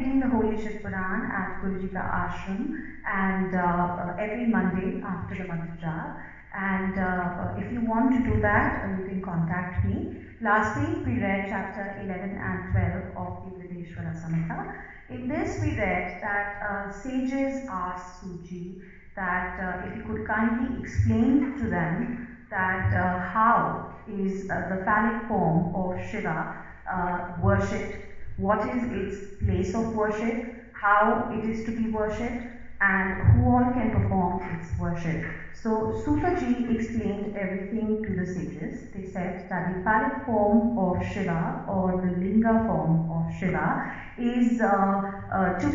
reading the Holy Shiv Puran at Guruji Ka Ashram, and every Monday after the Mantra Jap. And if you want to do that, you can contact me. Last week we read chapter 11 and 12 of the Videshwara Samhita. In this we read that sages asked Suji that if you could kindly explain to them that how is the phallic form of Shiva worshipped, what is its place of worship, how it is to be worshipped, and who all can perform its worship. So Sutaji explained everything to the sages. They said that the phallic form of Shiva, or the linga form of Shiva, is to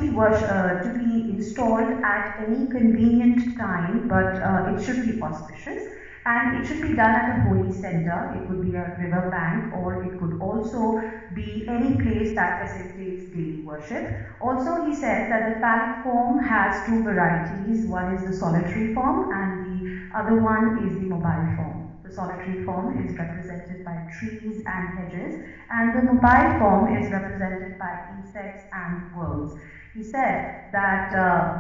be installed at any convenient time, but it should be auspicious. And it should be done at a holy center. It could be a river bank, or it could also be any place that facilitates daily worship. Also, he said that the phallic form has two varieties. One is the solitary form, and the other one is the mobile form. The solitary form is represented by trees and hedges, and the mobile form is represented by insects and worms. He said that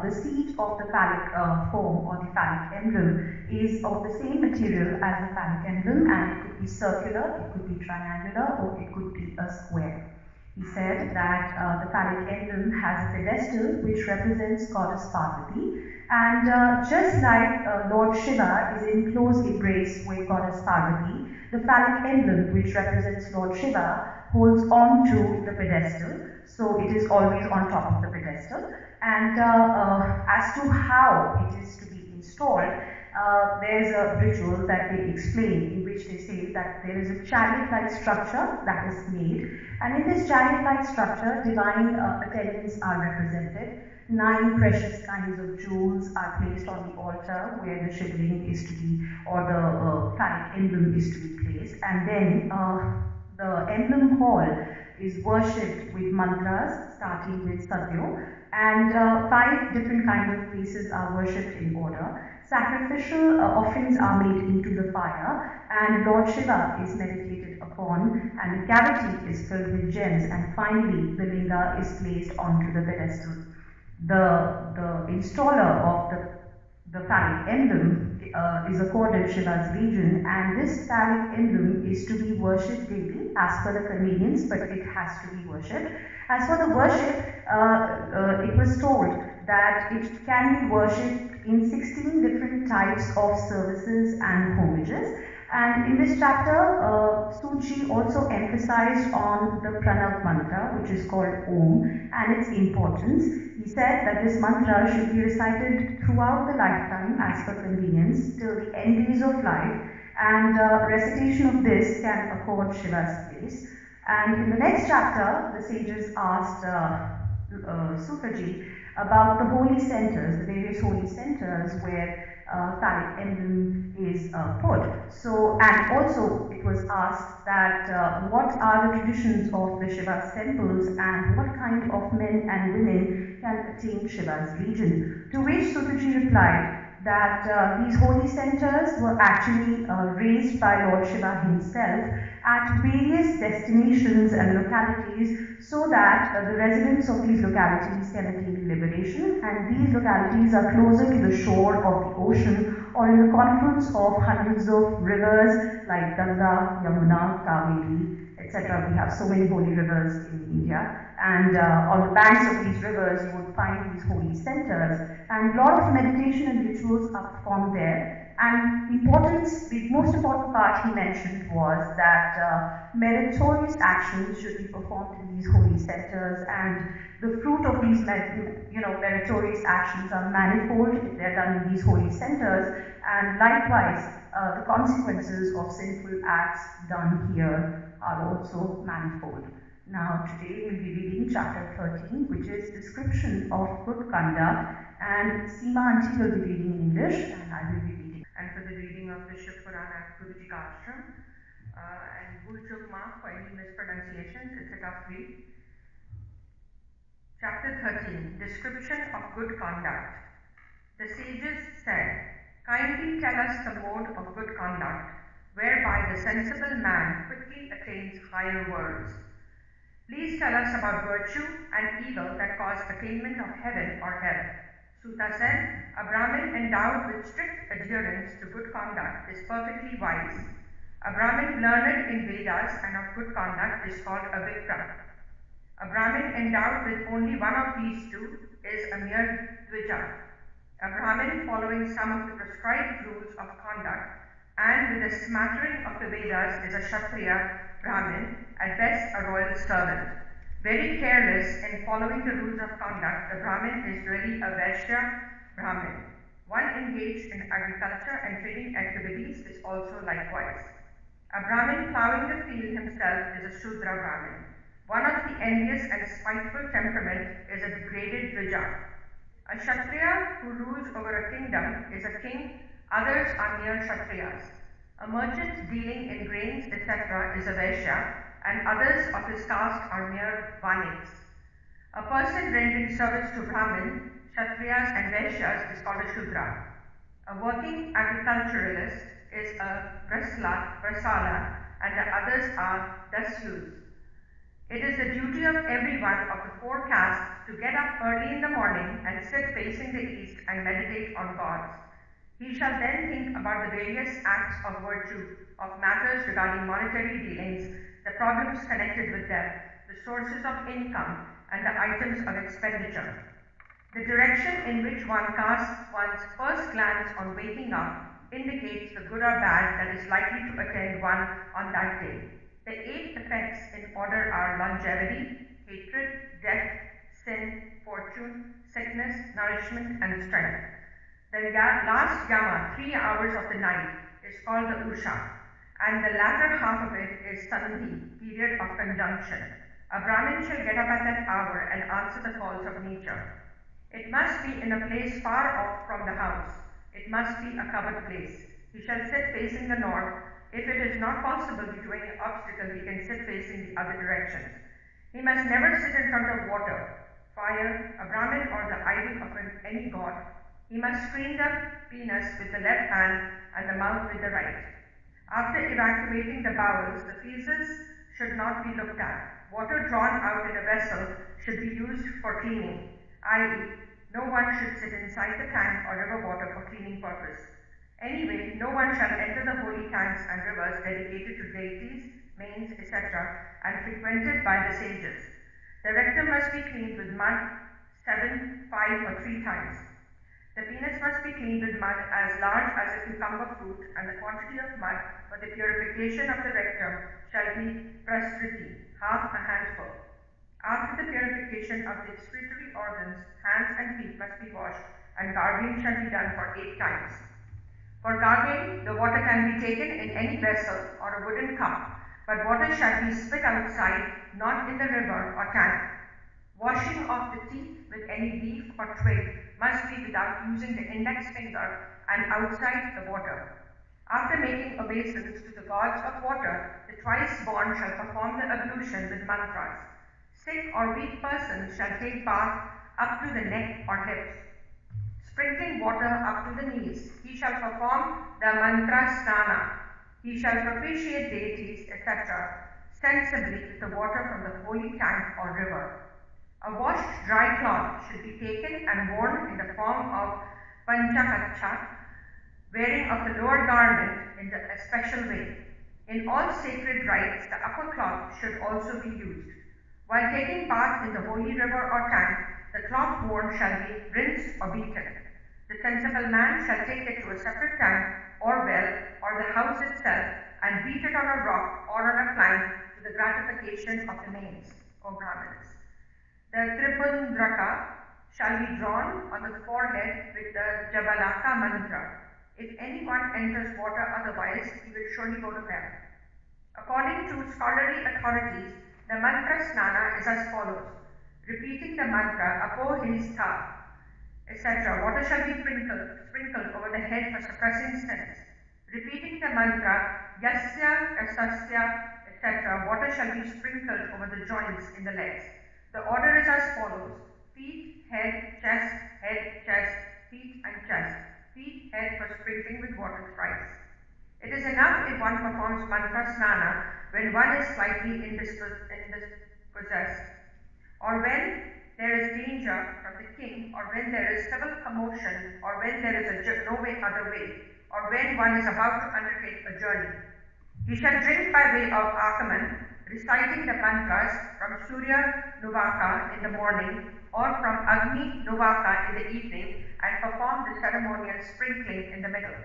the seat of the phallic form, or the phallic emblem, is of the same material as the phallic emblem, and it could be circular, it could be triangular, or it could be a square. He said that the phallic emblem has a pedestal which represents goddess Parvati, and just like Lord Shiva is in close embrace with goddess Parvati, the phallic emblem which represents Lord Shiva holds on to the pedestal, so it is always on top of the pedestal. And as to how it is to be installed, there's a ritual that they explain, in which they say that there is a chariot-like structure that is made, and in this chariot-like structure, divine attendants are represented. 9 precious kinds of jewels are placed on the altar where the shivling is to be, or the phallic emblem is to be placed, and then the emblem hall is worshipped with mantras starting with Sadhyo, and 5 different kinds of places are worshipped in order. Sacrificial offerings are made into the fire, and Lord Shiva is meditated upon, and the cavity is filled with gems, and finally the linga is placed onto the pedestal. The installer of the phallic emblem is accorded Shiva's region, and this phallic emblem is to be worshipped daily as per the convenience, but it has to be worshipped. As for the worship, it was told that it can be worshipped in 16 different types of services and homages. And in this chapter, Suji also emphasized on the Pranav mantra, which is called Om, and its importance. He said that this mantra should be recited throughout the lifetime as per convenience till the end days of life, and recitation of this can accord Shiva's place. And in the next chapter, the sages asked Sutaji about the holy centers, the various holy centers where phallic emblem is put. So, and also it was asked that what are the traditions of the Shiva's temples, and what kind of men and women can attain Shiva's region. To which Sutaji replied that these holy centers were actually raised by Lord Shiva himself at various destinations and localities, so that the residents of these localities can attain liberation, and these localities are closer to the shore of the ocean, or in the confluence of hundreds of rivers like Ganga, Yamuna, Kaveri, etc. We have so many holy rivers in India, and on the banks of these rivers you would find these holy centers, and a lot of meditation and rituals are performed there. And the most important part he mentioned was that meritorious actions should be performed in these holy centers, and the fruit of these meritorious actions are manifold if they are done in these holy centers, and likewise the consequences of sinful acts done here are also manifold. Now today we'll be reading chapter 13, which is description of good conduct, and Seema Aunty will be reading in English and I will be reading. And for the reading of the Shiv Puran at Guruji Ka Ashram, and Guru mark for any mispronunciations, it's a tough read. Chapter 13, Description of Good Conduct. The sages said, kindly tell us the mode of good conduct, whereby the sensible man quickly attains higher worlds. Please tell us about virtue and evil that cause attainment of heaven or hell. Suta said, a Brahmin endowed with strict adherence to good conduct is perfectly wise. A Brahmin learned in Vedas and of good conduct is called a Vipra. A Brahmin endowed with only one of these two is a mere Dvija. A Brahmin following some of the prescribed rules of conduct and with a smattering of the Vedas is a Kshatriya Brahmin, at best a royal servant. Very careless in following the rules of conduct, the Brahmin is really a Vaishya Brahmin. One engaged in agriculture and trading activities is also likewise. A Brahmin plowing the field himself is a Shudra Brahmin. One of the envious and spiteful temperament is a degraded Dvija. A Kshatriya who rules over a kingdom is a king, others are mere Kshatriyas. A merchant dealing in grains, etc. is a Vaishya, and others of his caste are mere Vaniks. A person rendering service to Brahmin, Kshatriyas and Vaishyas is called a Shudra. A working agriculturalist is a Brasala, and the others are Dasyus. It is the duty of everyone of the four castes to get up early in the morning and sit facing the east and meditate on gods. He shall then think about the various acts of virtue, of matters regarding monetary dealings, the problems connected with them, the sources of income, and the items of expenditure. The direction in which one casts one's first glance on waking up indicates the good or bad that is likely to attend one on that day. The 8 effects in order are longevity, hatred, death, sin, fortune, sickness, nourishment, and strength. The last yama, 3 hours of the night, is called the Usha, and the latter half of it is Sandhi, period of conjunction. A Brahmin shall get up at that hour and answer the calls of nature. It must be in a place far off from the house. It must be a covered place. He shall sit facing the north. If it is not possible due to any obstacle, he can sit facing the other directions. He must never sit in front of water, fire, a Brahmin, or the idol of any god. He must screen the penis with the left hand and the mouth with the right. After evacuating the bowels, the feces should not be looked at. Water drawn out in a vessel should be used for cleaning, i.e., no one should sit inside the tank or river water for cleaning purpose. Anyway, no one shall enter the holy tanks and rivers dedicated to deities, mains, etc., and frequented by the sages. The rectum must be cleaned with mud 7, 5, or 3 times. The penis must be cleaned with mud as large as a cucumber fruit, and the quantity of mud for the purification of the rectum shall be prasriti, half a handful. After the purification of the excretory organs, hands and feet must be washed, and gargling shall be done for 8 times. For gargling, the water can be taken in any vessel or a wooden cup, but water shall be spit outside, not in the river or tank. Washing off the teeth with any leaf or twig must be without using the index finger and outside the water. After making obeisance to the gods of water, the twice-born shall perform the ablution with mantras. Sick or weak persons shall take bath up to the neck or hips. Sprinkling water up to the knees, he shall perform the mantra snana. He shall propitiate deities, etc., sensibly with the water from the holy tank or river. A washed dry cloth should be taken and worn in the form of panchakacha, wearing of the lower garment in a special way. In all sacred rites, the upper cloth should also be used. While taking bath in the holy river or tank, the cloth worn shall be rinsed or beaten. The sensible man shall take it to a separate tank or well or the house itself and beat it on a rock or on a plank to the gratification of the mains, or Brahmins. The Tripundraka shall be drawn on the forehead with the Jabalaka mantra. If anyone enters water otherwise, he will surely go to hell. According to scholarly authorities, the mantra snana is as follows. Repeating the mantra, apo hinistha, etc., water shall be sprinkled over the head for suppressing sins. Repeating the mantra, yasya, asasya, etc., water shall be sprinkled over the joints in the legs. The order is as follows. Feet, head, chest, feet, and chest. Feet, head for sprinkling with water thrice. It is enough if one performs mantra snana when one is slightly indisposed possessed, or when there is danger from the king, or when there is civil commotion, or when there is no way other way, or when one is about to undertake a journey. He shall drink by way of Akaman, reciting the mantras from Surya Nuvaka in the morning, or from Agni Nuvaka in the evening, and perform the ceremonial sprinkling in the middle.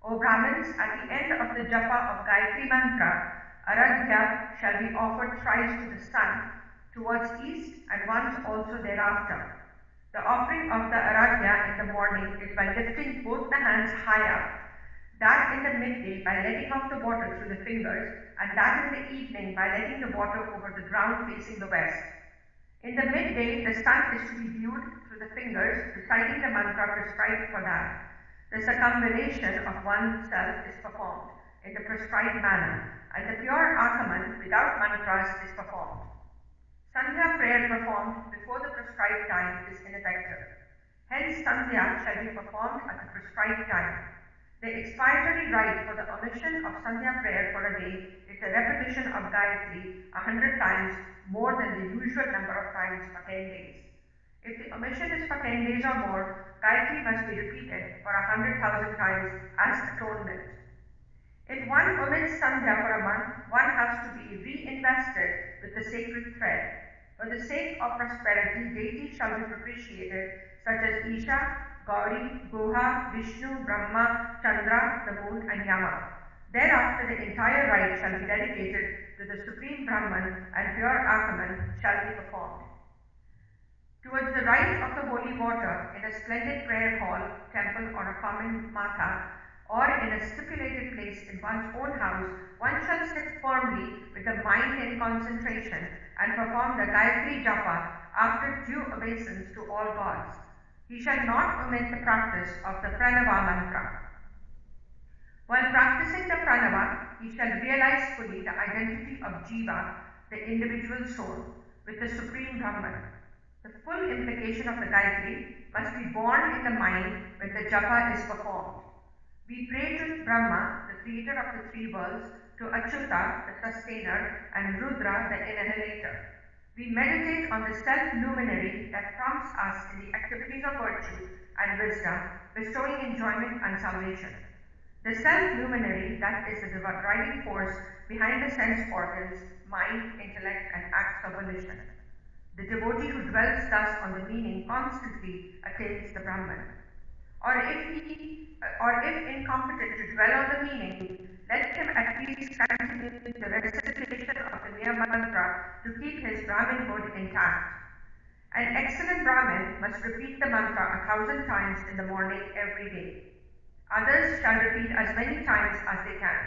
O Brahmins, at the end of the japa of Gayatri Mantra, Aradhya shall be offered thrice to the sun, towards east, and once also thereafter. The offering of the Aradhya in the morning is by lifting both the hands high up, that in the midday by letting off the water through the fingers, and that in the evening by letting the water over the ground facing the west. In the midday, the sun is to be viewed through the fingers, reciting the mantra prescribed for that. The circumambulation of oneself is performed in the prescribed manner, and the pure Akaman without mantras is performed. Sandhya prayer performed before the prescribed time is ineffective. Hence, Sandhya shall be performed at the prescribed time. The expiatory rite for the omission of Sandhya prayer for a day is a repetition of Gayatri 100 times more than the usual number of times for 10 days. If the omission is for 10 days or more, Gayatri must be repeated for 100,000 times as atonement. If one omits Sandhya for a month, one has to be reinvested with the sacred thread. For the sake of prosperity, deities shall be propitiated, such as Isha, Gauri, Guha, Vishnu, Brahma, Chandra, the moon, and Yama. Thereafter, the entire rite shall be dedicated to the Supreme Brahman, and pure Akaman shall be performed. Towards the right of the holy water, in a splendid prayer hall, temple, or a common matha, or in a stipulated place in one's own house, one shall sit firmly with the mind in concentration and perform the Gayatri Japa after due obeisance to all gods. He shall not omit the practice of the Pranava mantra. While practicing the Pranava, he shall realize fully the identity of Jiva, the individual soul, with the Supreme Brahman. The full implication of the Gayatri must be born in the mind when the Japa is performed. We pray to Brahma, the creator of the three worlds, to Achyuta, the sustainer, and Rudra, the annihilator. We meditate on the self-luminary that prompts us in the activities of virtue and wisdom, bestowing enjoyment and salvation. The self-luminary that is the driving force behind the sense organs, mind, intellect, and acts of volition. The devotee who dwells thus on the meaning constantly attains the Brahman. Or if incompetent to dwell on the meaning, let him at least continue the recitation of the mere mantra to keep his Brahminhood intact. An excellent Brahmin must repeat the mantra 1,000 times in the morning every day. Others shall repeat as many times as they can.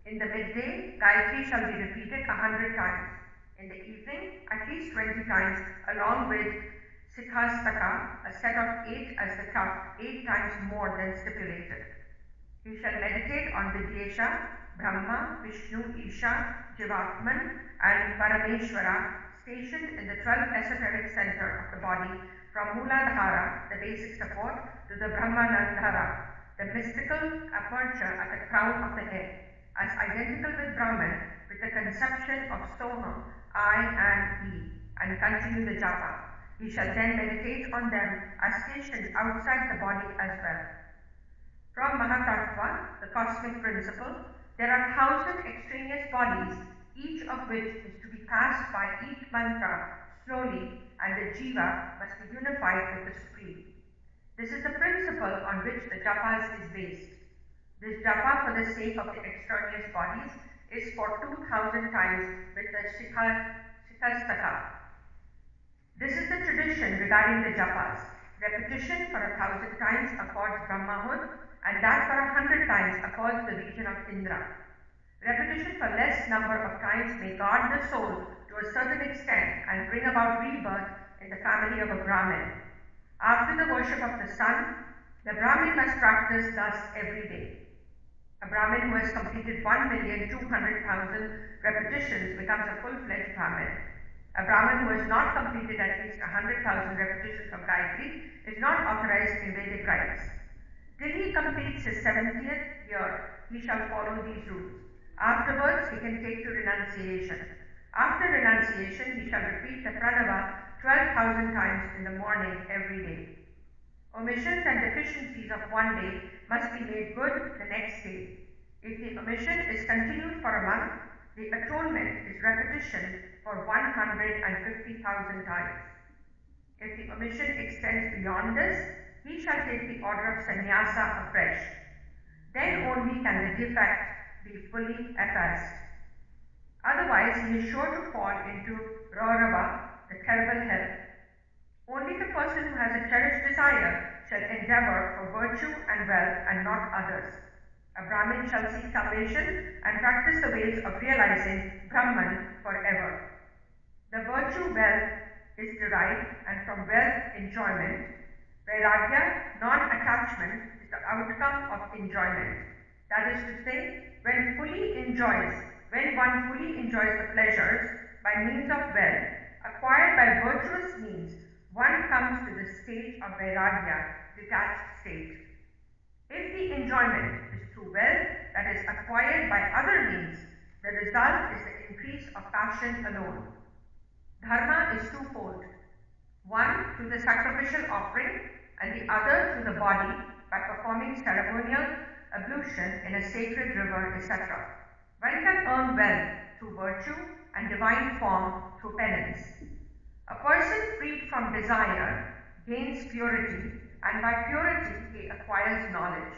In the midday, Gayatri shall be repeated 100 times. In the evening, at least 20 times, along with Sikhastaka, a set of 8 as the cup, 8 times more than stipulated. He shall meditate on Vidyesha, Brahma, Vishnu, Isha, Jivatman, and Parameshwara, stationed in the 12 esoteric center of the body, from Mooladhara, the basic support, to the Brahmanandhara, the mystical aperture at the crown of the head, as identical with Brahman, with the conception of Soham, I and He, and continue the japa. He shall then meditate on them as stationed outside the body as well. From Mahatattva, the cosmic principle, there are 1,000 extraneous bodies, each of which is to be passed by each mantra slowly, and the jiva must be unified with the Supreme. This is the principle on which the japas is based. This japa for the sake of the extraneous bodies is for 2,000 times with the Sikhastaka. This is the tradition regarding the japas. Repetition for 1,000 times accords Brahmahood, and that for 100 times accords the region of Indra. Repetition for less number of times may guard the soul to a certain extent and bring about rebirth in the family of a Brahmin. After the worship of the sun, the Brahmin must practice thus every day. A Brahmin who has completed 1,200,000 repetitions becomes a full-fledged Brahmin. A Brahmin who has not completed at least 100,000 repetitions of Gayatri is not authorized in Vedic rites. Till he completes his 70th year, he shall follow these rules. Afterwards, he can take to renunciation. After renunciation, he shall repeat the Pranava 12,000 times in the morning every day. Omissions and deficiencies of one day must be made good the next day. If the omission is continued for a month, the atonement is repetition for 150,000 times. If the omission extends beyond this, he shall take the order of sannyasa afresh. Then only can the defect be fully effaced. Otherwise, he is sure to fall into Raurava, the terrible hell. Only the person who has a cherished desire shall endeavor for virtue and wealth and not others. A Brahmin shall seek salvation and practice the ways of realizing Brahman forever. The virtue wealth is derived, and from wealth enjoyment. Vairagya, non-attachment, is the outcome of enjoyment. That is to say, when one fully enjoys the pleasures by means of wealth, acquired by virtuous means, one comes to the state of Vairagya, detached state. If the enjoyment is through wealth that is acquired by other means, the result is the increase of passion alone. Dharma is twofold. One through the sacrificial offering and the other through the body by performing ceremonial ablution in a sacred river, etc. One can earn wealth through virtue and divine form through penance. A person freed from desire gains purity, and by purity he acquires knowledge.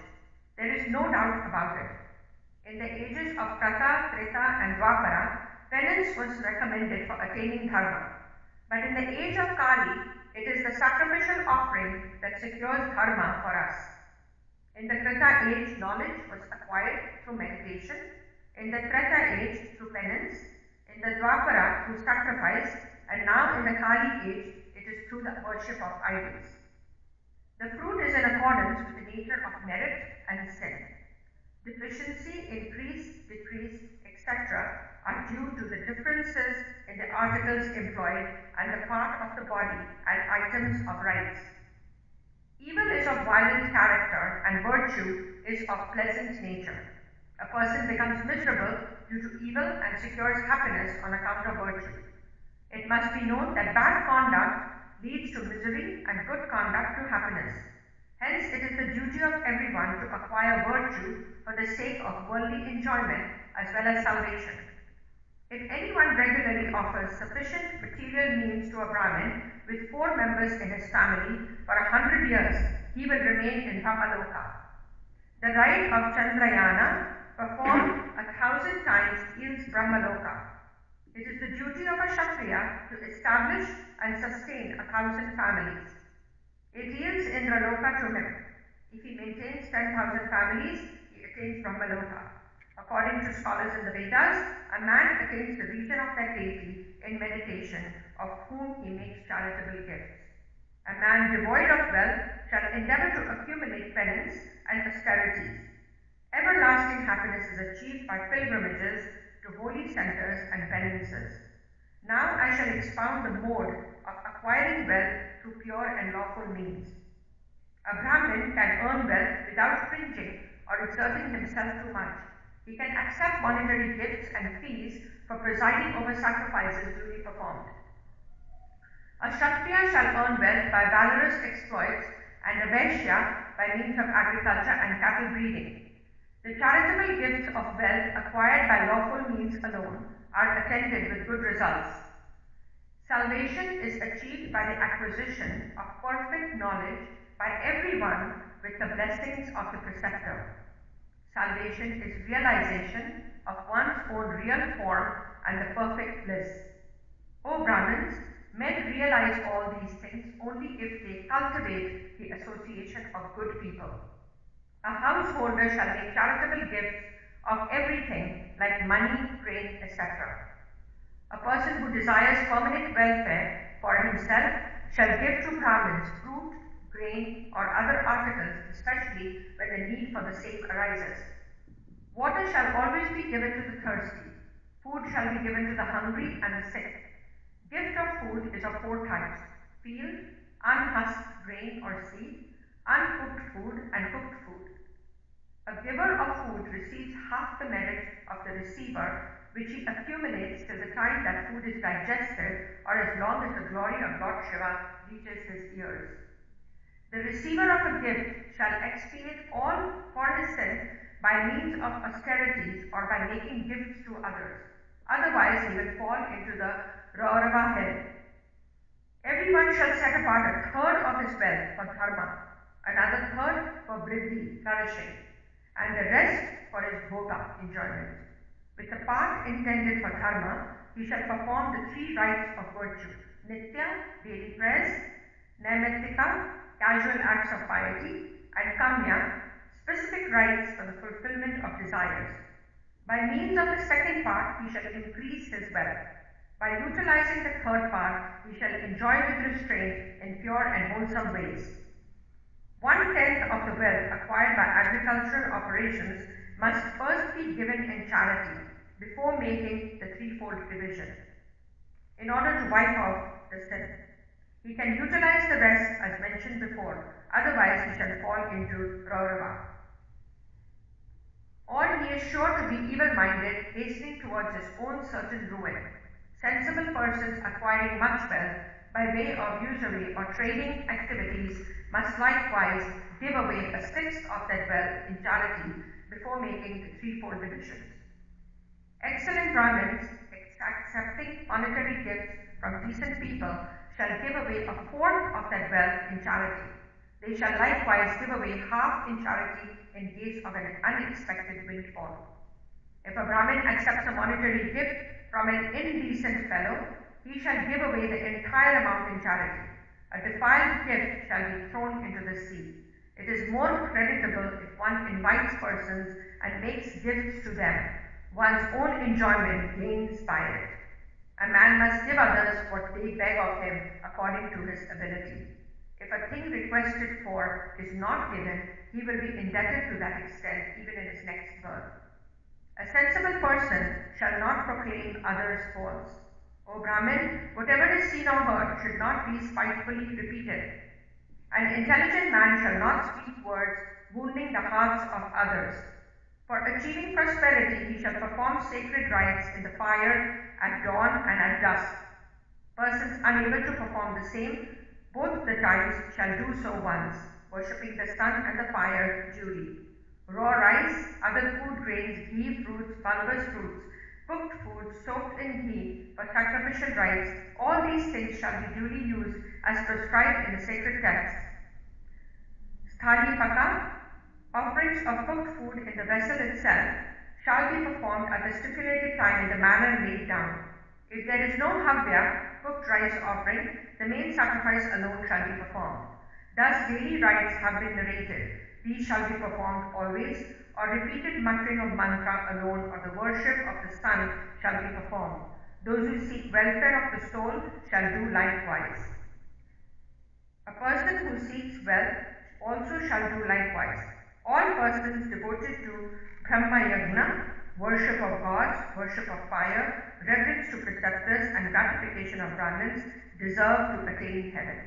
There is no doubt about it. In the ages of Krata, Treta and Dwapara, penance was recommended for attaining dharma. But in the age of Kali, it is the sacrificial offering that secures dharma for us. In the Krita age, knowledge was acquired through meditation. In the Treta age, through penance. In the Dwapara, through sacrifice. And now in the Kali age, it is through the worship of idols. The fruit is in accordance with the nature of merit and sin. Deficiency, increase, decrease, etc. are due to the differences in the articles employed and the part of the body and items of rights. Evil is of violent character and virtue is of pleasant nature. A person becomes miserable due to evil and secures happiness on account of virtue. It must be known that bad conduct leads to misery and good conduct to happiness. Hence, it is the duty of everyone to acquire virtue for the sake of worldly enjoyment as well as salvation. If anyone regularly offers sufficient material means to a Brahmin with 4 members in his family for 100 years, he will remain in Brahmaloka. The rite of Chandrayana performed 1,000 times yields Brahmaloka. It is the duty of a Kshatriya to establish and sustain 1,000 families. It yields Indraloka to him. If he maintains 10,000 families, he attains Brahmaloka. According to scholars in the Vedas, a man attains the region of that deity in meditation, of whom he makes charitable gifts. A man devoid of wealth shall endeavor to accumulate penance and austerities. Everlasting happiness is achieved by pilgrimages to holy centers and penances. Now I shall expound the mode of acquiring wealth through pure and lawful means. A Brahmin can earn wealth without cringing or exerting himself too much. He can accept monetary gifts and fees for presiding over sacrifices duly performed. A Kshatriya shall earn wealth by valorous exploits and a Vaishya by means of agriculture and cattle breeding. The charitable gifts of wealth acquired by lawful means alone are attended with good results. Salvation is achieved by the acquisition of perfect knowledge by everyone with the blessings of the preceptor. Salvation is realization of one's own real form and the perfect bliss. O Brahmins, men realize all these things only if they cultivate the association of good people. A householder shall make charitable gifts of everything like money, grain, etc. A person who desires permanent welfare for himself shall give to Brahmins fruit, grain, or other articles, especially when the need for the same arises. Water shall always be given to the thirsty. Food shall be given to the hungry and the sick. Gift of food is of 4 types: field, unhusked grain or seed, uncooked food, and cooked food. A giver of food receives half the merit of the receiver which he accumulates till the time that food is digested or as long as the glory of Lord Shiva reaches his ears. The receiver of a gift shall expiate all for his sin by means of austerities or by making gifts to others. Otherwise, he will fall into the Raurava hell. Everyone shall set apart a third of his wealth for dharma, another third for vriddhi, flourishing, and the rest for his bhoga, enjoyment. With the part intended for dharma, he shall perform the 3 rites of virtue: nitya, daily prayers; naimittika, casual acts of piety; and kamya, specific rites for the fulfillment of desires. By means of the second part, he shall increase his wealth. By utilizing the third part, he shall enjoy with restraint in pure and wholesome ways. 1/10 of the wealth acquired by agricultural operations must first be given in charity before making the threefold division, in order to wipe out the sin. He can utilize the rest as mentioned before, otherwise he shall fall into Raurava. Or he is sure to be evil-minded, hastening towards his own certain ruin. Sensible persons acquiring much wealth by way of usury or trading activities must likewise give away 1/6 of that wealth in charity before making the threefold divisions. Excellent Brahmins, accepting monetary gifts from decent people, shall give away 1/4 of that wealth in charity. They shall likewise give away half in charity in case of an unexpected windfall. If a Brahmin accepts a monetary gift from an indecent fellow, he shall give away the entire amount in charity. A defiled gift shall be thrown into the sea. It is more creditable if one invites persons and makes gifts to them. One's own enjoyment gains by it. A man must give others what they beg of him according to his ability. If a thing requested for is not given, he will be indebted to that extent even in his next birth. A sensible person shall not proclaim others' faults. O Brahmin, whatever is seen or heard should not be spitefully repeated. An intelligent man shall not speak words wounding the hearts of others. For achieving prosperity, he shall perform sacred rites in the fire at dawn and at dusk. Persons unable to perform the same both the times shall do so once, worshipping the sun and the fire duly. Raw rice, other food grains, ghee, fruits, bulbous fruits, cooked food soaked in ghee for sacrificial rites, all these things shall be duly used as prescribed in the sacred texts. Sthalipaka, offerings of cooked food in the vessel itself, shall be performed at the stipulated time in the manner laid down. If there is no havya, cooked rice offering, the main sacrifice alone shall be performed. Thus daily rites have been narrated. These shall be performed always, or repeated muttering of mantra alone, or the worship of the sun shall be performed. Those who seek welfare of the soul shall do likewise. A person who seeks wealth also shall do likewise. All persons devoted to Brahma Yajna, worship of gods, worship of fire, reverence to preceptors, and gratification of Brahmins deserve to attain heaven.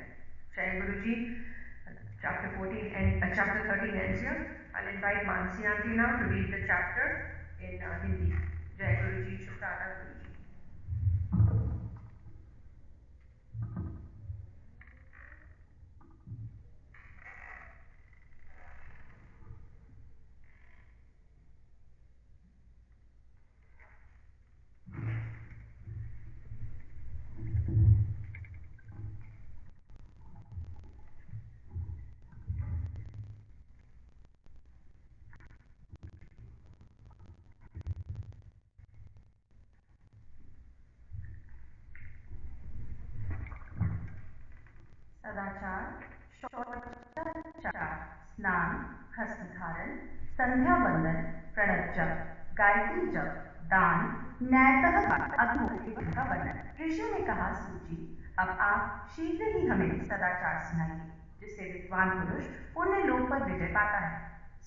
Jai Guruji, chapter 13 ends here. I'll invite Mansi Aunty now to read the chapter in Hindi. Jai Guruji, Shukrana Guruji. सदाचार, शौचाचार, स्नान, हस्तधारण, संध्या वंदन, प्रणव जप, गायत्री जप, दान, न्यायतः अग्निहोत्री का वर्णन। ऋषि ने कहा, सूची, अब आप शीघ्र ही हमें सदाचार सुनाइए, जिससे विद्वान पुरुष पुण्य लोक पर विजय पाता है।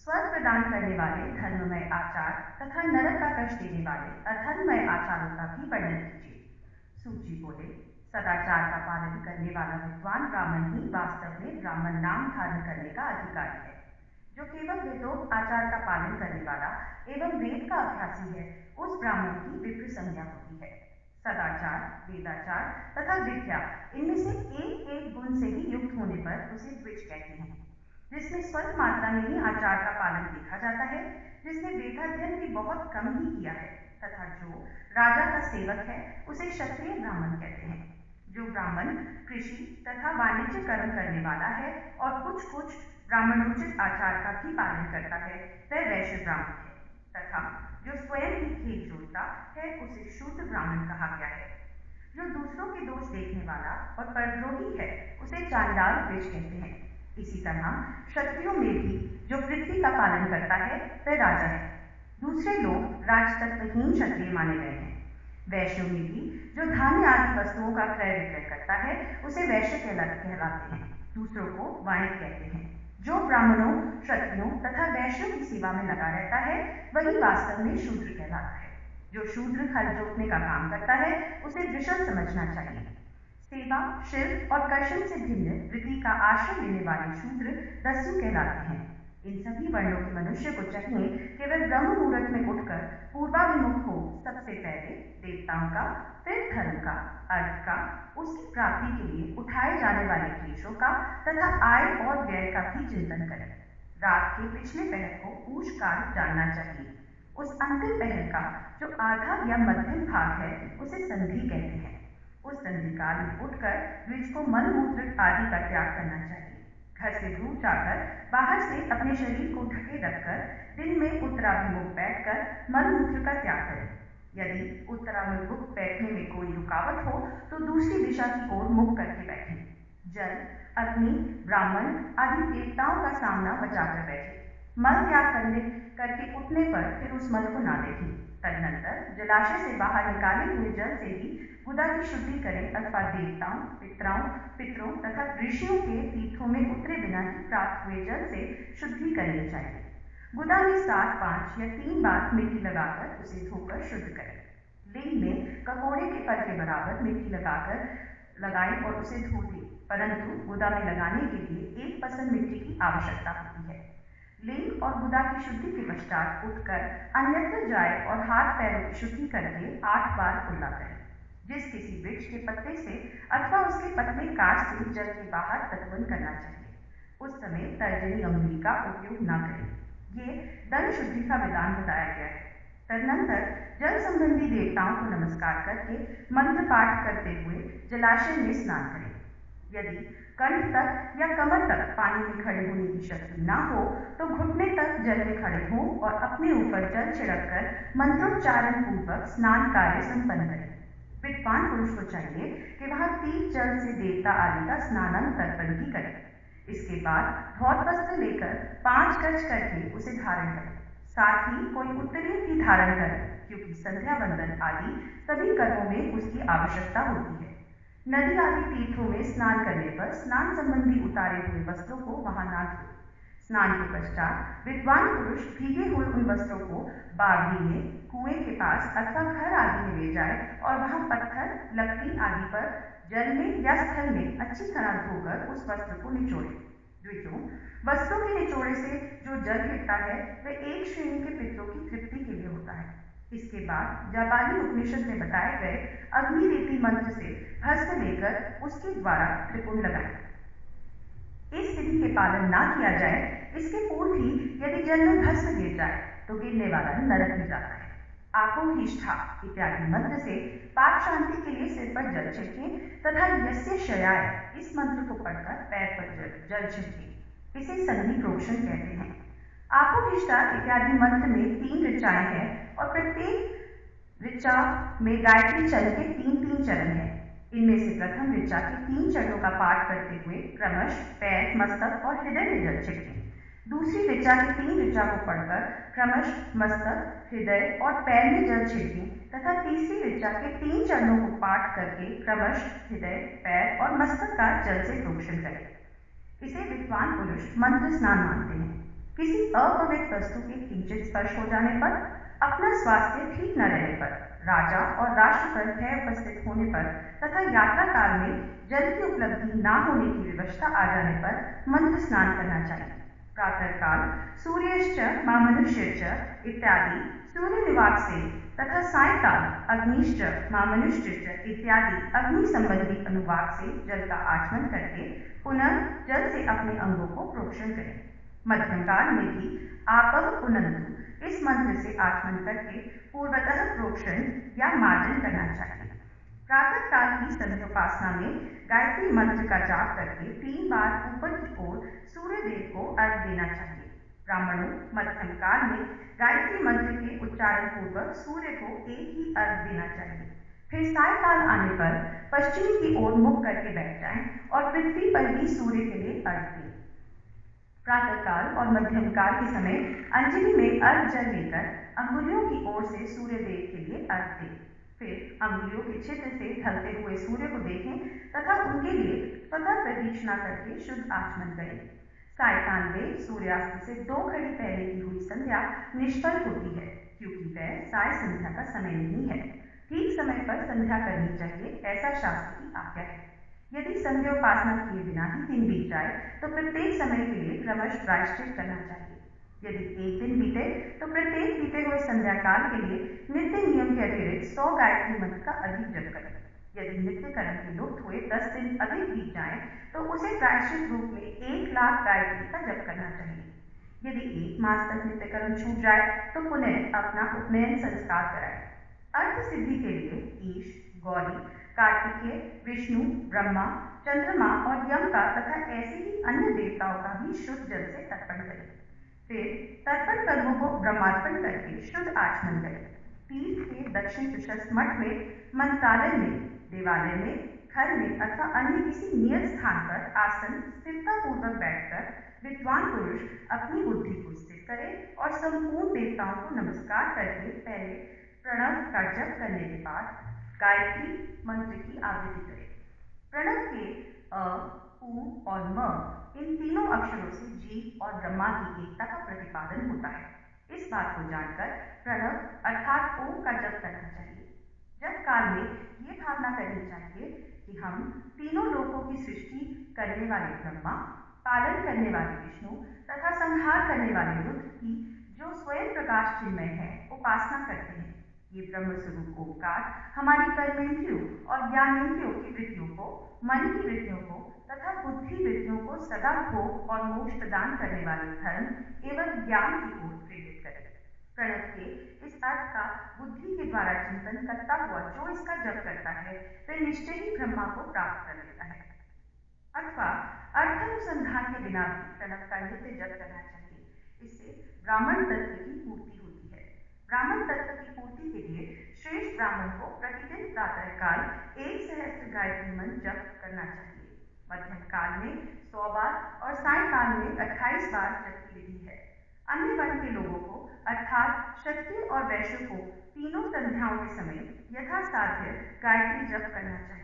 स्वर्ग प्रदान करने वाले धर्ममय आचार तथा नरक का कष्ट देने वाले अधर्ममय आचारों का भी वर्णन कीजिए। सूची बोले, सदाचार का पालन करने वाला विद्वान ब्राह्मण ही वास्तव में ब्राह्मण नाम धारण करने का अधिकारी है। जो केवल वेदोक्त आचार का पालन करने वाला एवं वेद का अभ्यासी है, उस ब्राह्मण की विप्र संज्ञा होती है। सदाचार, वेदाचार तथा विद्या, इनमें से एक एक गुण से ही युक्त होने पर उसे द्विज कहते हैं। जिसमें स्वल्प मात्रा में ही आचार का पालन देखा जाता है, जिसने वेदाध्ययन भी बहुत कम ही किया है, तथा जो राजा का सेवक है, उसे क्षत्रिय ब्राह्मण कहते हैं। जो ब्राह्मण कृषि तथा वाणिज्य कर्म करने वाला है और कुछ ब्राह्मणोचित आचार का भी पालन करता है, वह वैश्य ब्राह्मण है, तथा जो स्वयं ही खेत जोतता है, उसे शूद्र ब्राह्मण कहा गया है। जो दूसरों के दोष देखने वाला और परद्रोही है, उसे चांडाल द्विज कहते हैं। इसी तरह क्षत्रियों में भी जो पृथ्वी का पालन करता है, वह राजा है। दूसरे लोग राजतत्वहीन क्षत्रिय माने गए हैं। वैश्यों में भी जो धान्य आदि वस्तुओं का क्रय विक्रय करता है, उसे वैश्य कहलाते हैं। दूसरों को वाणिक कहते हैं। जो ब्राह्मणों, क्षत्रियों तथा वैश्यों की सेवा में लगा रहता है, वही वास्तव में शूद्र कहलाता है। जो शूद्र हल जोतने का काम करता है, उसे वृषण समझना चाहिए। सेवा, शिल्प और कर्षण से भिन्न वृत्ति का आश्रय लेने वाले शूद्र दस्यु कहलाते हैं। इन सभी वर्णों के मनुष्य को चाहिए कि वह ब्रह्म मुहूर्त में उठकर पूर्वाभिमुख हो सबसे पहले देवताओं का, फिर धर्म का, अर्थ का, उसकी प्राप्ति के लिए उठाए जाने वाले क्लेशों का तथा आय और व्यय का भी चिंतन करें। रात के पिछले पहर को पूछ काल जानना चाहिए। उस अंतिम पहर का जो आधा या मध्यम भाग है, उसे संधि कहते हैं। उस संधि काल में उठकर द्विज को मल मूत्र आदि का त्याग करना चाहिए। घर से दूर जाकर बाहर से अपने शरीर को ढके रखकर दिन में उत्तराभिमुख बैठकर मल मूत्र का त्याग करें। यदि उत्तराभिमुख बैठने में कोई रुकावट हो तो दूसरी दिशा की ओर मुख करके बैठें। जल, अग्नि, ब्राह्मण आदि देवताओं का सामना बचाकर बैठे। मल त्याग करके उठने पर फिर उस मल को ना देखें। तदनंतर जलाशय से बाहर निकाले हुए जल से ही गुदा की शुद्धि करें अथवा देवताओं, पितरों तथा ऋषियों के तीर्थों में उतरे बिना ही प्राप्त हुए जल से शुद्धि करनी चाहिए। गुदा में 7, 5 या 3 बार मिट्टी लगाकर उसे धोकर शुद्ध करें। लिंग में ककोड़े के फल के बराबर मिट्टी लगाएं और उसे धो दें, परंतु गुदा में लगाने के लिए 1 पसंद मिट्टी की आवश्यकता होती है। लिंग और गुदा की शुद्धि के पश्चात उठकर अन्यत्र जाए और हाथ पैरों की शुद्धि करके 8 बार कुल्ला करें। जिस किसी वृक्ष के पत्ते से अथवा उसके पतले काट से जल के बाहर तत्वन करना चाहिए। उस समय तर्जनी अंगुली का उपयोग न करें। ये दंड शुद्धि का विधान बताया गया है। तदनंतर जल संबंधी देवताओं को नमस्कार करके मंत्र पाठ करते हुए जलाशय में स्नान करें। यदि कंठ तक या कमर तक पानी में खड़े होने की शक्ति न हो तो घुटने तक जल में खड़े हों और अपने ऊपर जल छिड़ककर मंत्रोच्चारण पूर्वक स्नान कार्य संपन्न करें। विद्वान पुरुष को चाहिए कि वह तीर्थ जल से देवता आदि का स्नानम तर्पण भी करे। इसके बाद धौत वस्त्र लेकर 5 गज करके उसे धारण करें। साथ ही कोई उत्तरीय भी धारण करें, क्योंकि संध्या वंदन आदि सभी कर्मों में उसकी आवश्यकता होती है। नदी आदि तीर्थों में स्नान करने पर स्नान संबंधी उतारे हुए वस्त्रों को वहां न धोए। स्नान के पश्चात विद्वान पुरुष भीगे हुए उन वस्त्रों को बावड़ी में, कुएं के पास अथवा घर आदि में ले जाए और वहां पत्थर, लकड़ी आदि पर जल में या स्थल में अच्छी तरह धोकर उस वस्त्र को निचोड़े। द्विजों, वस्त्रों के निचोड़े से जो जल गिरता है वह एक श्रेणी के पितरों की तृप्ति के लिए होता है। इसके बाद जापाली उपनिषद में बताए गए अग्निरीति मंत्र से भस्म लेकर उसके द्वारा त्रिपुंड लगाएं। इस विधि के पालन ना किया जाए, इसके पूर्व ही यदि जल में भस्म गिर जाए तो गिरने वाला नरक में जाता है। आपोहिष्ठा इत्यादि मंत्र से पाप शांति के लिए सिर पर जल छिड़कें तथा यस्य शयाय इस मंत्र को पढ़कर पैर पर जल छिड़कें। इसे संधि प्रोक्षण कहते हैं। आपोहिष्ठा इत्यादि मंत्र में 3 ऋचाएं हैं और प्रत्येक ऋचा में गायत्री चरण के 3-3 चरण हैं। इनमें से प्रथम ऋचा के 3 चरणों का पाठ करते हुए क्रमश पैर, मस्तक और हृदय में जल छिड़कें। दूसरी ऋचा के 3 ऋचा को पढ़कर क्रमश मस्तक, हृदय और पैर में जल छिड़कें तथा तीसरी ऋचा के 3 चरणों को पाठ करके क्रमश हृदय, पैर और मस्तक का जल से प्रोक्षण करें। इसे विद्वान पुरुष मंत्र स्नान मानते हैं। किसी अपवित्र वस्तु के किंचित स्पर्श हो जाने पर, अपना स्वास्थ्य ठीक न रहने पर, राजा और राष्ट्र पर भय उपस्थित होने पर तथा यात्रा काल में जल की उपलब्धि न होने की विवशता आ जाने पर मंत्र स्नान करना चाहिए। प्रातःकाल सूर्यश्च मामनुष्यश्च इत्यादि सूर्यनिवास से तथा सायंकाल अग्निश्च मामनुष्यश्च इत्यादि अग्नि संबंधी अनुवाद से जल का आचमन करके पुनः जल से अपने अंगों को प्रोक्षण करें। मध्यम काल में भी आपः पुनन्तु इस मंत्र से आचमन करके पूर्वतः प्रोक्षण या मार्जन करना चाहिए। प्रातः काल की संध्योपासना में गायत्री मंत्र का जाप करके 3 बार ऊपर की ओर सूर्य देव को अर्घ देना चाहिए। ब्राह्मणों मध्यम काल में गायत्री मंत्र के उच्चारण पूर्वक सूर्य को एक ही अर्घ देना चाहिए। फिर सायंकाल आने पर पश्चिम की ओर मुख करके बैठ जाएं और पृथ्वी पर ही सूर्य के लिए अर्घ दें। प्रातःकाल और मध्यम काल के समय अंजलि में अर्घ जल लेकर अंगुलियों की ओर से सूर्य देव के लिए अर्घ दें। फिर अंगुलियों के छिद्र से ढलते हुए सूर्य को देखें तथा उनके लिए स्वतः प्रदक्षिणा करके शुद्ध आचमन करें। सायकाल में सूर्यास्त से 2 घड़ी पहले की हुई संध्या निष्फल होती है, क्योंकि वह साय संध्या का समय नहीं है। ठीक समय पर संध्या करनी चाहिए, ऐसा शास्त्र की आज्ञा है। यदि संध्योपासना किए बिना ही दिन बीत जाए तो प्रत्येक समय के लिए क्रमशः प्रायश्चित करना चाहिए। यदि एक दिन बीते तो प्रत्येक बीते हुए संध्या काल के लिए नित्य नियम के अतिरिक्त 100 गायत्री मंत्र का अधिक जप करें। यदि नित्य कर्म के लुप्त हुए 10 दिन अधिक बीत जाए तो उसे प्रायश्चित रूप में 1 लाख गायत्री का जप करना चाहिए। यदि 1 मास तक नित्य कर्म छूट जाए तो पुनः अपना उपनयन संस्कार कराए। अर्थ सिद्धि के लिए ईश, गौरी, कार्तिकेय, विष्णु, ब्रह्मा, चंद्रमा और यम का तथा ऐसे ही अन्य देवताओं का भी शुद्ध जल से तर्पण करें। फिर तर्पण कर्मों को ब्रह्मार्पण करके शुद्ध आचमन करें। तीर्थ के दक्षिण प्रशस्त मठ में, मंत्रालय में, देवालय में, घर में अथवा अन्य किसी नियत स्थान पर आसन स्थिरता पूर्वक बैठकर विद्वान पुरुष अपनी बुद्धि को स्थिर करे और संपूर्ण देवताओं को नमस्कार करके पहले प्रणव का जप करने के बाद गायत्री मंत्र की आवृत्ति करें। प्रणव के अ, उ और म इन तीनों अक्षरों से जीव और ब्रह्मा की एकता का प्रतिपादन होता है। इस बात को जानकर प्रणव अर्थात ओम का जप करना चाहिए। जप काल में ये भावना करनी चाहिए कि हम तीनों लोकों की सृष्टि करने वाले ब्रह्मा, पालन करने वाले विष्णु तथा संहार करने वाले रुद्र की जो स्वयं प्रकाश चिन्मय है उपासना करते हैं। ये ब्रह्म स्वरूप ओंकार हमारी कर्मेंद्रियों और ज्ञानेंद्रियों की वृत्तियों को, मन की वृत्तियों को तथा बुद्धि वृत्तियों को सदा भोग और मोक्ष प्रदान करने वाले धर्म एवं ज्ञान की ओर प्रेरित करे। प्रणव के इस अर्थ का बुद्धि के द्वारा चिंतन करता हुआ जो इसका जप करता है वह निश्चय ही ब्रह्मा को प्राप्त कर लेता है। अथवा अर्थानुसंधान के बिना भी प्रणव का नित्य जप करना चाहिए। इससे ब्राह्मण तत्व की पूर्ति होती है। ब्राह्मण तत्व की पूर्ति के लिए श्रेष्ठ ब्राह्मण को प्रतिदिन प्रातःकाल 1 सहस्त्र गायत्री मंत्र जप करना चाहिए। मध्यम काल में 100 बार और सायंकाल में 28 बार जप की विधि है। अन्य वर्ण के लोगों को अर्थात क्षत्रिय और वैश्य को तीनों संध्याओं के समय यथासाध्य गायत्री जप करना चाहिए।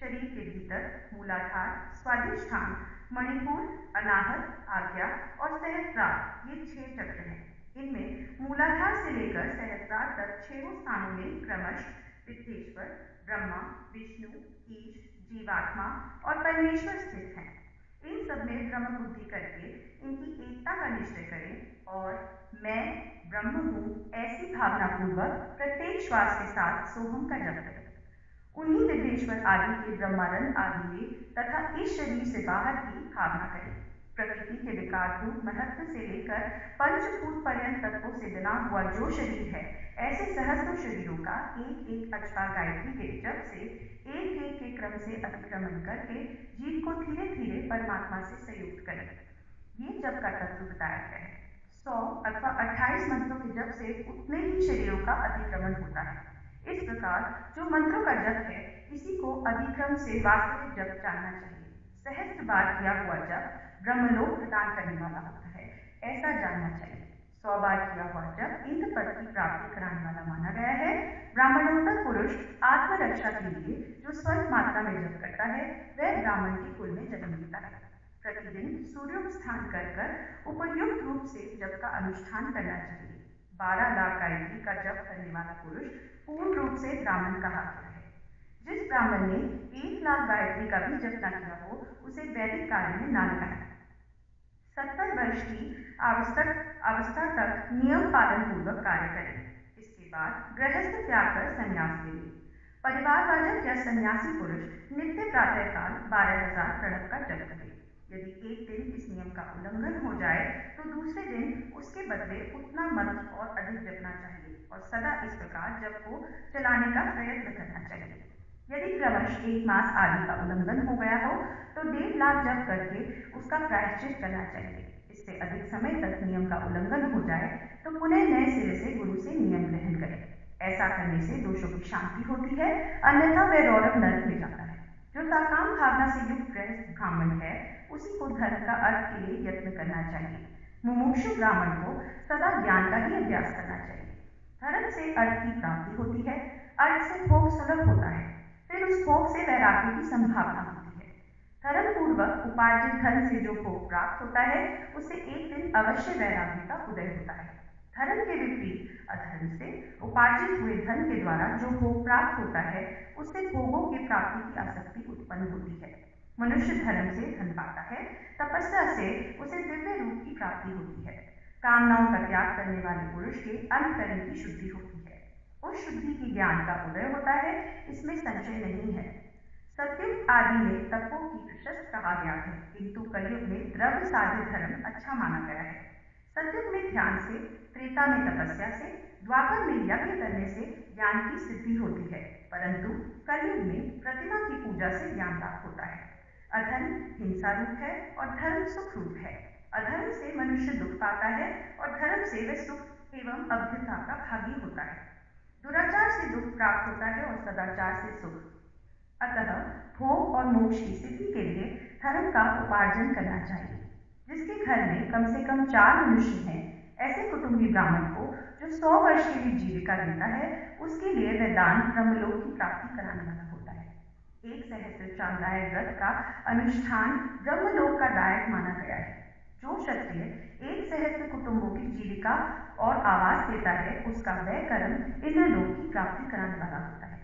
शरीर के भीतर मूलाधार, स्वादिष्ठान, मणिपुर, अनाहत, आज्ञा और सहस्रार ये 6 चक्र हैं। इनमें मूलाधार से लेकर सहस्रार तक 6 स्थानों में क्रमशः वित्तेश्वर, ब्रह्मा, विष्णु, ईश, जीवात्मा और परमेश्वर स्थित हैं। इन सब में ब्रह्म बुद्धि करके इनकी एकता का निश्चय करें और मैं ब्रह्म हूँ ऐसी भावना पूर्वक प्रत्येक श्वास के साथ सोहम का जप करें। उन्हीं विद्येश्वर आदि के ब्रह्मानंद आदि में तथा इस शरीर से बाहर की भावना करें। प्रकृति के विकारभूत महत्व से लेकर पंचभूत पर्यंत तत्वों से बना हुआ जो शरीर है, ऐसे सहस्त्रों शरीरों का एक एक अक्षरा गायत्री के जप से एक एक के क्रम से अतिक्रमण करके जीव को धीरे धीरे परमात्मा से संयुक्त करें। ये जप का तत्व बताया गया है। 100 अथवा 28 मंत्रों के जप से उतने ही शरीरों का अतिक्रमण होता है। इस प्रकार जो मंत्रों का जप है, इसी को अधिक्रम से वास्तविक जप जानना चाहिए। सहस्त्र बार किया हुआ जप ब्रह्मलोक प्रदान करने वाला होता है, ऐसा जानना चाहिए। 100 बार किया हुआ जप इंद्र पद की प्राप्ति कराने वाला माना गया है। ब्राह्मणोत्तर पुरुष आत्मरक्षा के लिए जो स्वल्प मात्रा में जप करता है, वह ब्राह्मण के कुल में जन्म लेता है। प्रतिदिन सूर्योत्थान कर उपयुक्त रूप से जप का अनुष्ठान करना चाहिए। 12 लाख गायत्री का जप करने वाला पुरुष पूर्ण रूप से ब्राह्मण कहा गया है। जिस ब्राह्मण ने 1 लाख गायत्री का भी जप न किया हो, उसे वैदिक कार्य में ना लगाया। 70 वर्ष की अवस्था तक नियम पालन पूर्वक कार्य करें। इसके बाद गृहस्थ त्याग कर संन्यास ले लें। परिवारवाचक या सन्यासी पुरुष नित्य प्रातःकाल 12,000 प्रणव का जप करे। यदि एक दिन इस नियम का उल्लंघन हो जाए तो दूसरे दिन उसके बदले उतना मंत्र और अधिक जपना चाहिए और सदा इस प्रकार जप को चलाने का प्रयत्न करना चाहिए। यदि क्रमश 1 मास आदि का उल्लंघन हो गया हो तो 1.5 लाख जप करके उसका प्रायश्चित करना चाहिए। इससे अधिक समय तक नियम का उल्लंघन हो जाए तो पुनः नए सिरे से गुरु से नियम ग्रहण करें। ऐसा करने से दोषों की शांति होती है, अन्यथा वह रौरव नरक में जाता है। जो साकाम भावना से युक्त गृहस्थ ब्राह्मण है उसी को धर्म का अर्थ के लिए यत्न करना चाहिए। मुमुक्षु ब्राह्मण को सदा ज्ञान का ही अभ्यास करना चाहिए। धर्म से अर्थ की प्राप्ति होती है, अर्थ से भोग सुलभ होता है, फिर उस भोग से वैराग्य की संभावना होती है। धर्म पूर्वक उपार्जित धन से जो भोग प्राप्त होता है उससे एक दिन अवश्य वैराग्य का उदय होता है। धर्म के विपरीत अधर्म से उपार्जित हुए धन के द्वारा जो भोग प्राप्त होता है उससे भोगों की प्राप्ति की आसक्ति उत्पन्न होती है। मनुष्य धर्म से धन पाता है, तपस्या से उसे दिव्य रूप की प्राप्ति होती है। कामनाओं का त्याग करने वाले पुरुष के अंतकरण की शुद्धि होती है। उस शुद्धि की ज्ञान का उदय होता है, इसमें संशय नहीं है। सतयुग आदि में तपों की प्रशस्त कहा गया है, किंतु कलयुग में द्रव्य साध्य धर्म अच्छा माना गया है। सतयुग में ध्यान से, त्रेता में तपस्या से, द्वापर में यज्ञ करने से ज्ञान की सिद्धि होती है, परंतु कलयुग में प्रतिमा की पूजा से ज्ञान प्राप्त होता है। अधर्म हिंसा रूप है और धर्म सुख रूप है। अधर्म से मनुष्य दुख पाता है और धर्म से वह सुख एवं अभ्युत्था का भागी होता है। दुराचार से दुख प्राप्त होता है और सदाचार से सुख। अतः भोग और मोक्ष की सिद्धि के लिए धर्म का उपार्जन करना चाहिए। जिसके घर में कम से कम 4 मनुष्य हैं, ऐसे कुटुंबी ब्राह्मण को जो 100 वर्ष के लिए जीविका देता है उसके लिए वह दान ब्रह्मलोक की प्राप्ति कराने वाला होता है। 1 सहस्त्र चांद्रायण व्रत का अनुष्ठान ब्रह्मलोक का दायक माना गया है। जो क्षत्रिय 1 सहस्त्र कुटुंबों की जीविका और आवास देता है उसका वह कर्म इंद्रलोक की प्राप्ति कराने वाला होता है।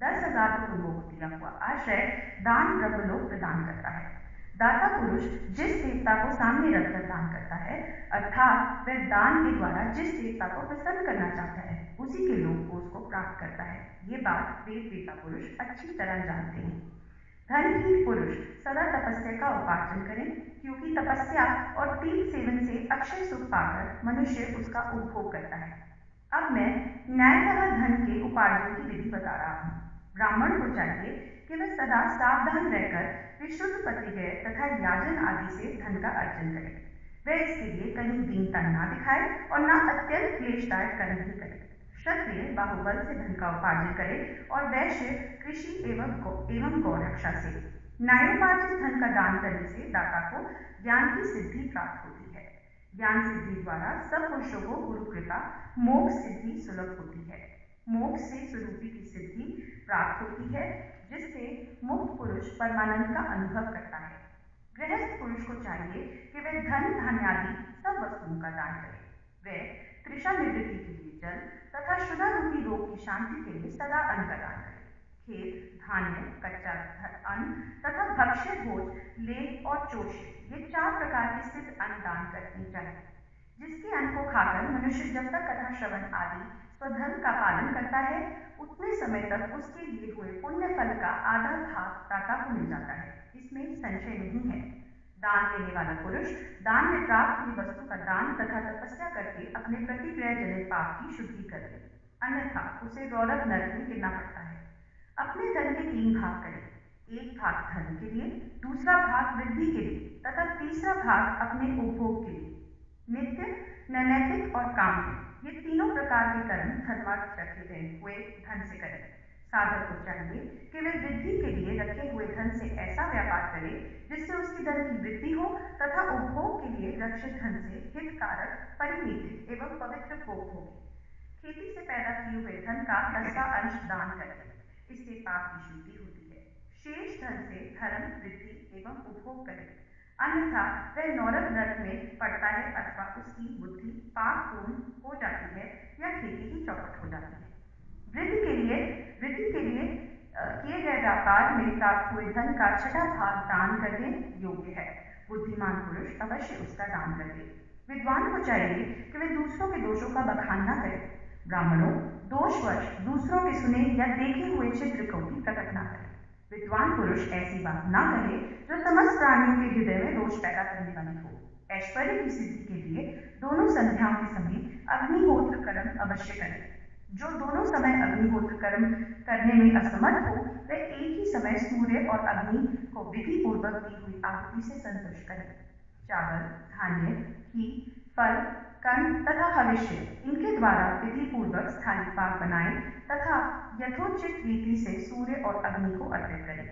10,000 कुटुंबों को दिया हुआ आश्रय दान ब्रह्मलोक प्रदान करता है। दाता पुरुष जिस देवता को सामने रखकर दान करता है, अर्थात वह दान के द्वारा जिस देवता को प्रसन्न करना चाहता है उसी के लोक को उसको प्राप्त करता है। ये बात वेद वेता पुरुष अच्छी तरह जानते हैं। धनहीन पुरुष सदा तपस्या का उपार्जन करें, क्योंकि तपस्या और तीर्थ सेवन से अक्षय सुख पाकर मनुष्य उसका उपभोग करता है। अब मैं न्यायतः धन के उपार्जन की विधि बता रहा हूँ। ब्राह्मण को चाहिए कि वह सदा सावधान रहकर विशुद्ध पतिव्रय तथा याजन आदि से धन का अर्जन करे। वह इसके लिए कहीं दीनता ना दिखाए और ना अत्यंत क्लेशदायक कर्म ही करे। क्षत्रिय बाहुबल से धन का उपार्जन करे और वैश्य कृषि एवं गौरक्षा से। न्यायोपार्जित धन का दान करने से दाता को ज्ञान की सिद्धि प्राप्त होती है। ज्ञान सिद्धि द्वारा सब पुरुषों को गुरु कृपा मोक्ष सिद्धि सुलभ होती है। मोक्ष से स्वरूपी की सिद्धि प्राप्त होती है, जिससे मुक्त पुरुष परमानंद का अनुभव करता है। गृहस्थ पुरुष को चाहिए कि वह धन धान्यादि सब वस्तुओं का दान करे। वह तृषा निवृत्ति के लिए जल तथा क्षुधा रूपी रोग की शांति के लिए सदा अन्न का दान करे। खेत, धान्य, कच्चा अन्न तथा भक्ष्य भोज, लेप और चोष्य, ये 4 प्रकार के सिद्ध अन्न दान करने चाहिए। जिसके अन्न को खाकर मनुष्य जब तक कथा श्रवण आदि स्वधर्म का पालन करता है, उतने समय तक उसके लिए हुए पुण्य फल का आधा भाग दाता को मिल जाता है। इसमें संशय नहीं है। दान देने वाला पुरुष दान में प्राप्त हुई वस्तु का दान तथा तपस्या करके अपने प्रतिक्रिया जनित पाप की शुद्धि कर ले, अन्यथा उसे रौरव नरक में गिरना पड़ता है। अपने धन के 3 भाग करें। 1 भाग धर्म के लिए, दूसरा भाग वृद्धि के लिए तथा तीसरा भाग अपने उपभोग के लिए। नित्य, नैमित्तिक और काम्य, ये तीनों प्रकार के कर्म धर्मार्थ रखे गए हुए धन से करें। साधक को चाहिए कि वह वृद्धि के लिए रखे हुए धन से ऐसा व्यापार करे जिससे उसकी धन की वृद्धि हो तथा उपभोग के लिए रक्षित धन से हितकारक, परिमित एवं पवित्र भोग हो। खेती से पैदा किए हुए धन का 10वां अंश दान करें, इससे पाप की शुद्धि होती है। शेष धन से धर्म, वृद्धि एवं उपभोग करें, अन्यथा वह नौरव नरक में पड़ता है अथवा उसकी बुद्धि पाप पूर्ण हो जाती है या खेती ही चौपट हो जाती है। वृद्धि के लिए किए गए व्यापार में प्राप्त हुए धन का 6वां भाग दान करने योग्य है। बुद्धिमान पुरुष अवश्य उसका दान करे। विद्वान को चाहिए कि वे दूसरों के दोषों का बखान न करें। ब्राह्मणों, दोषवश दूसरों के सुने या देखे हुए चित्र को भी प्रकट न करें। विद्वान पुरुष ऐसी बात न कहे जो समस्त प्राणियों के हृदय में दोष पैदा करने वाली हो। ऐश्वर्य की सिद्धि के लिए दोनों संध्याओं के समय अग्निहोत्र कर्म अवश्य करें। जो दोनों समय अग्निहोत्र कर्म करने में असमर्थ हो, वे एक ही समय सूर्य और अग्नि को विधि पूर्वक दी हुई आहुति से संतुष्ट करें। चावल, धान्य, घी, फल, कंद तथा हविष्य, इनके द्वारा विधि पूर्वक स्थायी पाक बनाएं तथा यथोचित रीति से सूर्य और अग्नि को अर्पित करें।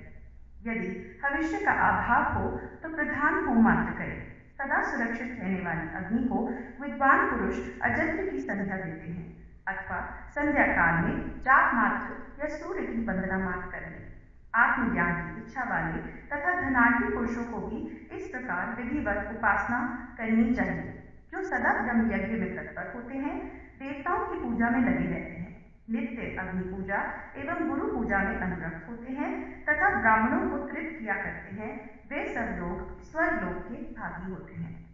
यदि हविष्य का अभाव हो तो प्रधान होम मात्र करें। सदा सुरक्षित रहने वाली अग्नि को विद्वान पुरुष अजंत्र की संध्या देते हैं अथवा संध्या काल में जाप मात्र या सूर्य की वंदना मात्र करें। आत्मज्ञान की इच्छा वाले तथा धनाढ़ी पुरुषों को भी इस प्रकार विधिवत उपासना करनी चाहिए। जो सदा ब्रह्म यज्ञ में तत्पर होते हैं, देवताओं की पूजा में लगे रहते हैं, नित्य अग्नि पूजा एवं गुरु पूजा में अनुरक्त होते हैं तथा ब्राह्मणों को तृप्त किया करते हैं, वे सब लोग स्वर्ग लोक के भागी होते हैं।